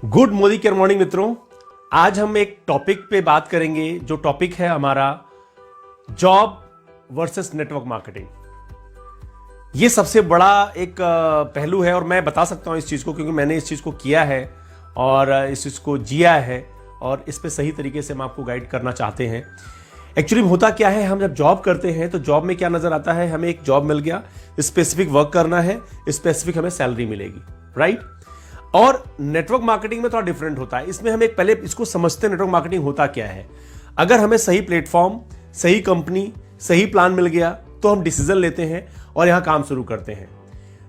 Good Modi care morning मित्रों। आज हम एक टॉपिक पे बात करेंगे जो टॉपिक है हमारा जॉब वर्सेस नेटवर्क मार्केटिंग। ये सबसे बड़ा एक पहलू है और मैं बता सकता हूं इस चीज को क्योंकि मैंने इस चीज को किया है और इस चीज को जिया है और इस पे सही तरीके से हम आपको गाइड करना चाहते हैं। एक्चुअली होता क्या है, हम जब जॉब करते हैं तो जॉब में क्या नजर आता है, हमें एक जॉब मिल गया, स्पेसिफिक वर्क करना है, स्पेसिफिक हमें सैलरी मिलेगी, राइट। और नेटवर्क मार्केटिंग में थोड़ा डिफरेंट होता है। इसमें हम एक पहले इसको समझते हैं नेटवर्क मार्केटिंग होता क्या है। अगर हमें सही प्लेटफॉर्म, सही कंपनी, सही प्लान मिल गया तो हम डिसीजन लेते हैं और यहां काम शुरू करते हैं।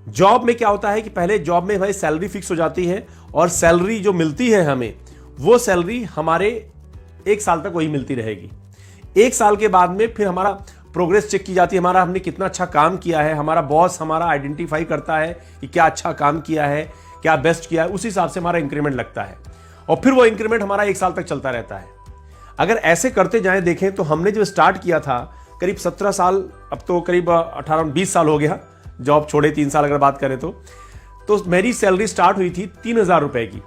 जॉब में क्या होता है कि पहले जॉब में भाई सैलरी फिक्स हो जाती है और सैलरी जो मिलती है हमें, वो सैलरी हमारे 1 साल तक वही मिलती रहेगी। 1 साल के बाद में फिर हमारा प्रोग्रेस चेक की जाती है, हमारा हमने कितना अच्छा काम किया है, हमारा बॉस हमारा आइडेंटिफाई करता है कि क्या अच्छा काम किया है, क्या बेस्ट किया है, उस हिसाब से हमारा इंक्रीमेंट लगता है और फिर वो इंक्रीमेंट हमारा 1 साल तक चलता रहता है। अगर ऐसे करते जाएं देखें तो हमने जो स्टार्ट किया था करीब 17 साल, अब तो करीब 18-20 साल हो गया जॉब छोड़े, 3 साल अगर बात करें तो मेरी सैलरी स्टार्ट हुई थी 3,000 रुपए की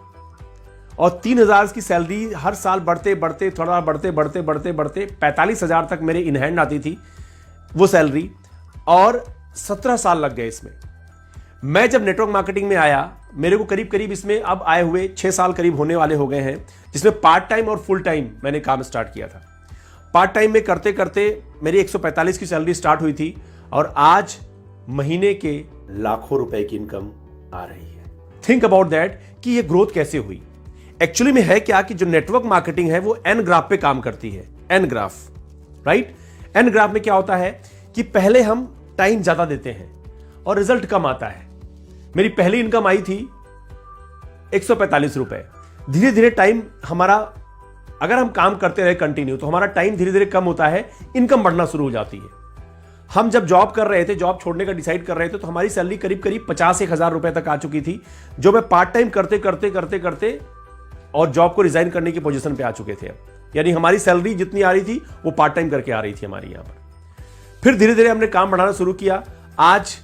और 3,000 की सैलरी हर साल बढ़ते बढ़ते थोड़ा बढ़ते बढ़ते बढ़ते बढ़ते 45,000 तक मेरे इन हैंड आती थी वो सैलरी और 17 साल लग गए इसमें। मैं जब नेटवर्क मार्केटिंग में आया मेरे को करीब करीब इसमें अब आए हुए 6 साल करीब होने वाले हो गए हैं, जिसमें पार्ट टाइम और फुल टाइम मैंने काम स्टार्ट किया था। पार्ट टाइम में करते करते मेरी 145 की सैलरी स्टार्ट हुई थी और आज महीने के लाखों रुपए की इनकम आ रही है। थिंक अबाउट दैट कि ये ग्रोथ कैसे हुई। एक्चुअली में है क्या कि जो नेटवर्क मार्केटिंग है वो एन ग्राफ पे काम करती है। N graph, right. N graph में क्या होता है कि पहले हम टाइम ज्यादा देते हैं और रिजल्ट कम आता है। मेरी पहली इनकम आई थी 145 रुपए। धीरे धीरे टाइम हमारा, अगर हम काम करते रहे कंटिन्यू तो हमारा टाइम धीरे धीरे कम होता है, इनकम बढ़ना शुरू हो जाती है। हम जब जॉब कर रहे थे, जॉब छोड़ने का डिसाइड कर रहे थे तो हमारी सैलरी करीब करीब 50,000 रुपए तक आ चुकी थी, जो मैं पार्ट टाइम करते करते करते करते और जॉब को रिजाइन करने की पोजीशन पे आ चुके थे। यानी हमारी सैलरी जितनी आ रही थी वो पार्ट टाइम करके आ रही थी हमारी यहां पर। फिर धीरे धीरे हमने काम बढ़ाना शुरू किया। आज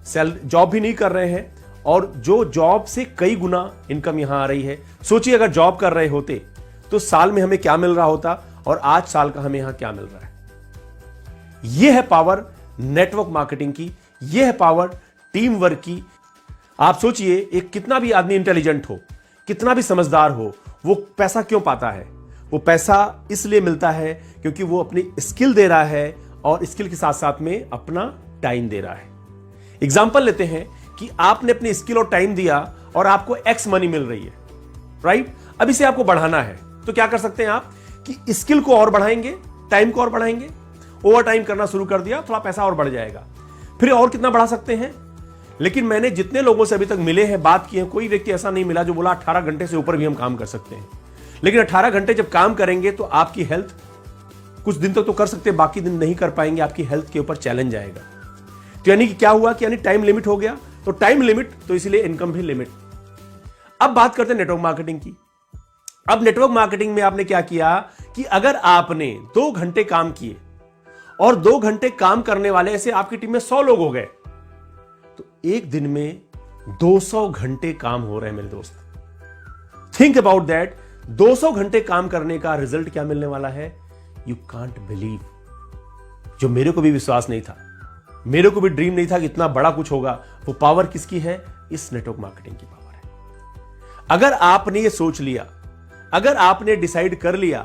जॉब भी नहीं कर रहे हैं और जो जॉब से कई गुना इनकम यहां आ रही है। सोचिए अगर जॉब कर रहे होते तो साल में हमें क्या मिल रहा होता और आज साल का हमें यहां क्या मिल रहा है। यह है पावर नेटवर्क मार्केटिंग की, यह है पावर टीम वर्क की। आप सोचिए एक कितना भी आदमी इंटेलिजेंट हो, कितना भी समझदार हो, वो पैसा क्यों पाता है? वो पैसा इसलिए मिलता है क्योंकि वो अपनी स्किल दे रहा है और स्किल के साथ साथ में अपना टाइम दे रहा है। एग्जाम्पल लेते हैं कि आपने अपनी स्किल और टाइम दिया और आपको एक्स मनी मिल रही है, राइट। अब इसे आपको बढ़ाना है तो क्या कर सकते हैं आप कि स्किल को और बढ़ाएंगे, टाइम को और बढ़ाएंगे, ओवर टाइम करना शुरू कर दिया, थोड़ा पैसा और बढ़ जाएगा। फिर और कितना बढ़ा सकते हैं? लेकिन मैंने जितने लोगों से अभी तक मिले हैं, बात की है, कोई व्यक्ति ऐसा नहीं मिला जो बोला 18 घंटे से ऊपर भी हम काम कर सकते हैं। लेकिन 18 घंटे जब काम करेंगे तो आपकी हेल्थ कुछ दिन तक तो कर सकते हैं, बाकी दिन नहीं कर पाएंगे, आपकी हेल्थ के ऊपर चैलेंज आएगा। तो यानी कि क्या हुआ कि यानी टाइम लिमिट हो गया, तो टाइम लिमिट तो इसलिए इनकम भी लिमिट। अब बात करते हैं नेटवर्क मार्केटिंग की। अब नेटवर्क मार्केटिंग में आपने क्या किया कि अगर आपने 2 घंटे काम किए और 2 घंटे काम करने वाले ऐसे आपकी टीम में 100 लोग हो गए तो एक दिन में 200 घंटे काम हो रहे हैं मेरे दोस्त। Think about that. 200 घंटे काम करने का रिजल्ट क्या मिलने वाला है? You can't believe. जो मेरे को भी विश्वास नहीं था, मेरे को भी ड्रीम नहीं था कि इतना बड़ा कुछ होगा। वो पावर किसकी है? इस नेटवर्क मार्केटिंग की पावर है। अगर आपने ये सोच लिया, अगर आपने डिसाइड कर लिया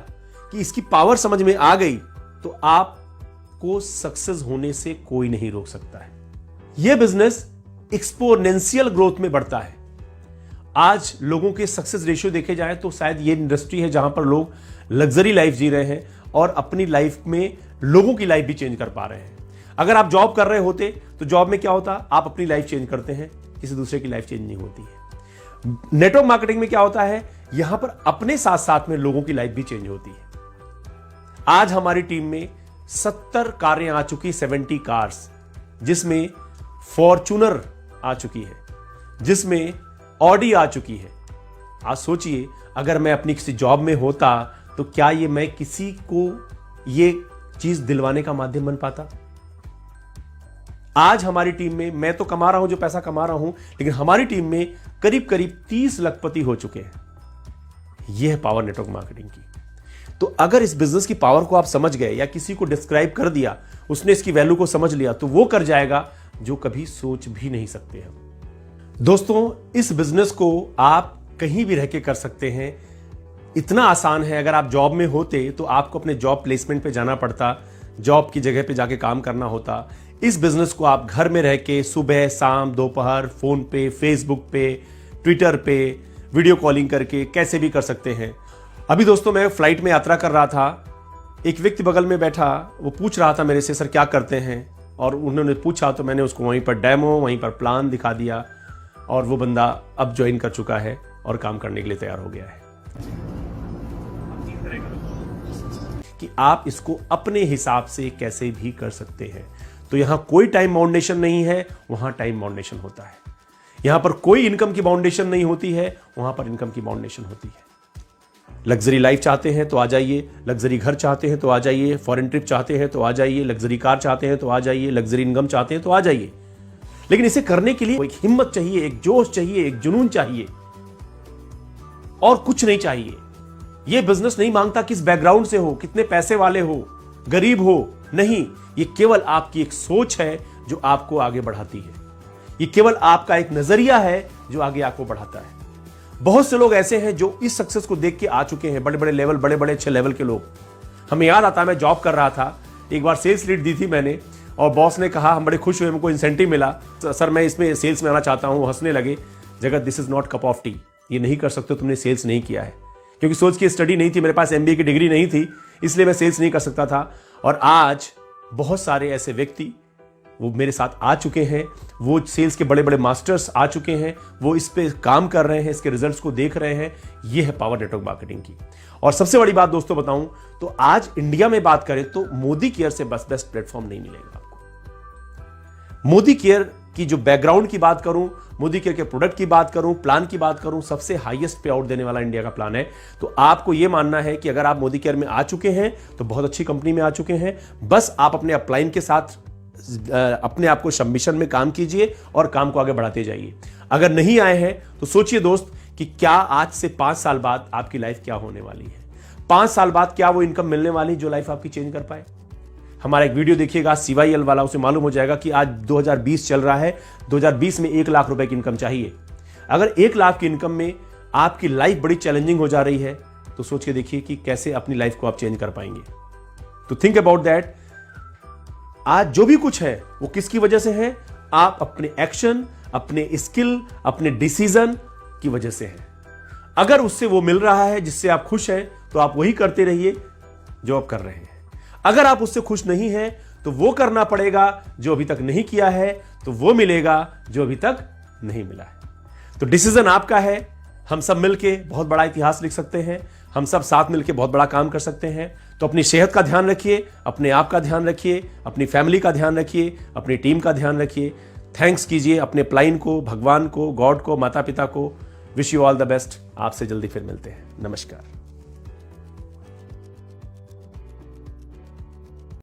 कि इसकी पावर समझ में आ गई तो आपको सक्सेस होने से कोई नहीं रोक सकता है। यह बिजनेस एक्सपोनेंशियल ग्रोथ में बढ़ता है। आज लोगों के सक्सेस रेशियो देखे जाए तो शायद ये इंडस्ट्री है जहां पर लोग लग्जरी लाइफ जी रहे हैं और अपनी लाइफ में लोगों की लाइफ भी चेंज कर पा रहे हैं। अगर आप जॉब कर रहे होते तो जॉब में क्या होता? आप अपनी लाइफ चेंज करते हैं, किसी दूसरे की लाइफ चेंज नहीं होती है। नेटवर्क मार्केटिंग में क्या होता है? यहां पर अपने साथ साथ में लोगों की लाइफ भी चेंज होती है। आज हमारी टीम में 70 कारें आ चुकी, 70 कार्स, जिसमें फॉर्च्यूनर आ चुकी है, जिसमें ऑडी आ चुकी है। आज सोचिए अगर मैं अपनी किसी जॉब में होता तो क्या ये मैं किसी को ये चीज दिलवाने का माध्यम बन पाता? आज हमारी टीम में, मैं तो कमा रहा हूं जो पैसा कमा रहा हूं, लेकिन हमारी टीम में करीब करीब 30 लखपति हो चुके हैं। यह है पावर नेटवर्क मार्केटिंग की। तो अगर इस बिजनेस की पावर को आप समझ गए या किसी को डिस्क्राइब कर दिया, उसने इसकी वैल्यू को समझ लिया, तो वो कर जाएगा जो कभी सोच भी नहीं सकते हम। दोस्तों, इस बिजनेस को आप कहीं भी रह के कर सकते हैं। इतना आसान है। अगर आप जॉब में होते तो आपको अपने जॉब प्लेसमेंट पे जाना पड़ता, जॉब की जगह पे जाके काम करना होता। इस बिजनेस को आप घर में रह के सुबह शाम दोपहर फोन पे, फेसबुक पे, ट्विटर पे, वीडियो कॉलिंग करके कैसे भी कर सकते हैं। अभी दोस्तों मैं फ्लाइट में यात्रा कर रहा था, एक व्यक्ति बगल में बैठा, वो पूछ रहा था मेरे से, सर क्या करते हैं, और उन्होंने पूछा तो मैंने उसको वहीं पर डेमो, वहीं पर प्लान दिखा दिया, और वो बंदा अब ज्वाइन कर चुका है और काम करने के लिए तैयार हो गया है। कि आप इसको अपने हिसाब से कैसे भी कर सकते हैं। तो यहां कोई टाइम बाउंडेशन नहीं है, वहां टाइम बाउंडेशन होता है। यहां पर कोई इनकम की बाउंडेशन नहीं होती है, वहां पर इनकम की बाउंडेशन होती है। लग्जरी लाइफ चाहते हैं तो आ जाइए, लग्जरी घर चाहते हैं तो आ जाइए, फॉरेन ट्रिप चाहते हैं तो आ जाइए, लग्जरी कार चाहते हैं तो आ जाइए, लग्जरी इनकम चाहते हैं तो आ जाइए। लेकिन इसे करने के लिए एक हिम्मत चाहिए, एक जोश चाहिए, एक जुनून चाहिए, और कुछ नहीं चाहिए। यह बिजनेस नहीं मांगता किस बैकग्राउंड से हो, कितने पैसे वाले हो, गरीब हो, नहीं। ये केवल आपकी एक सोच है जो आपको आगे बढ़ाती है। ये केवल आपका एक नजरिया है जो आगे आपको बढ़ाता है। बहुत से लोग ऐसे हैं जो इस सक्सेस को देख के आ चुके हैं, बड़े बड़े लेवल, बड़े बड़े अच्छे लेवल के लोग। हमें याद आता है, मैं जॉब कर रहा था, एक बार सेल्स लीड दी थी मैंने, और बॉस ने कहा, हम बड़े खुश हुए, हमको इंसेंटिव मिला, सर मैं इसमें सेल्स में आना चाहता हूं। हंसने लगे, जगत this is not cup of T, ये नहीं कर सकते, तुमने सेल्स नहीं किया है। क्योंकि सोच की स्टडी नहीं थी, मेरे पास MBA की डिग्री नहीं थी, इसलिए मैं सेल्स नहीं कर सकता था। और आज बहुत सारे ऐसे व्यक्ति वो मेरे साथ आ चुके हैं, वो सेल्स के बड़े बड़े मास्टर्स आ चुके हैं, वो इस पे काम कर रहे हैं, इसके रिजल्ट्स को देख रहे हैं। ये है पावर नेटवर्क मार्केटिंग की। और सबसे बड़ी बात दोस्तों बताऊं तो आज इंडिया में बात करें तो मोदी केयर से बस बेस्ट प्लेटफॉर्म नहीं मिलेगा आपको। मोदी केयर की जो बैकग्राउंड की बात करूं, मोदी केयर के प्रोडक्ट की बात करूं, प्लान की बात करूं, सबसे हाईएस्ट पे आउट देने वाला इंडिया का प्लान है। तो आपको यह मानना है कि अगर आप मोदी केयर में आ चुके हैं तो बहुत अच्छी कंपनी में आ चुके हैं। बस आप अपने अपलाइन के साथ अपने आप को सबमिशन में काम कीजिए और काम को आगे बढ़ाते जाइए। अगर नहीं आए हैं तो सोचिए दोस्त कि क्या आज से 5 साल बाद आपकी लाइफ क्या होने वाली है। 5 साल बाद क्या वो इनकम मिलने वाली जो लाइफ आपकी चेंज कर पाए। हमारा एक वीडियो देखिएगा CYL वाला, उसे मालूम हो जाएगा कि आज 2020 चल रहा है, 2020 में 1 लाख रुपए की इनकम चाहिए। अगर 1 लाख की इनकम में आपकी लाइफ बड़ी चैलेंजिंग हो जा रही है तो सोच के देखिए कि कैसे अपनी लाइफ को आप चेंज कर पाएंगे। तो थिंक अबाउट दैट। आज जो भी कुछ है वो किसकी वजह से है? आप अपने एक्शन, अपने स्किल, अपने डिसीजन की वजह से है। अगर उससे वो मिल रहा है जिससे आप खुश हैं तो आप वही करते रहिए जो आप कर रहे हैं। अगर आप उससे खुश नहीं हैं तो वो करना पड़ेगा जो अभी तक नहीं किया है, तो वो मिलेगा जो अभी तक नहीं मिला है। तो डिसीजन आपका है। हम सब मिलके बहुत बड़ा इतिहास लिख सकते हैं, हम सब साथ मिलके बहुत बड़ा काम कर सकते हैं। तो अपनी सेहत का ध्यान रखिए, अपने आप का ध्यान रखिए, अपनी फैमिली का ध्यान रखिए, अपनी टीम का ध्यान रखिए। थैंक्स कीजिए अपने प्लाइन को, भगवान को, गॉड को, माता पिता को। Wish you all the best. आपसे जल्दी फिर मिलते हैं। नमस्कार।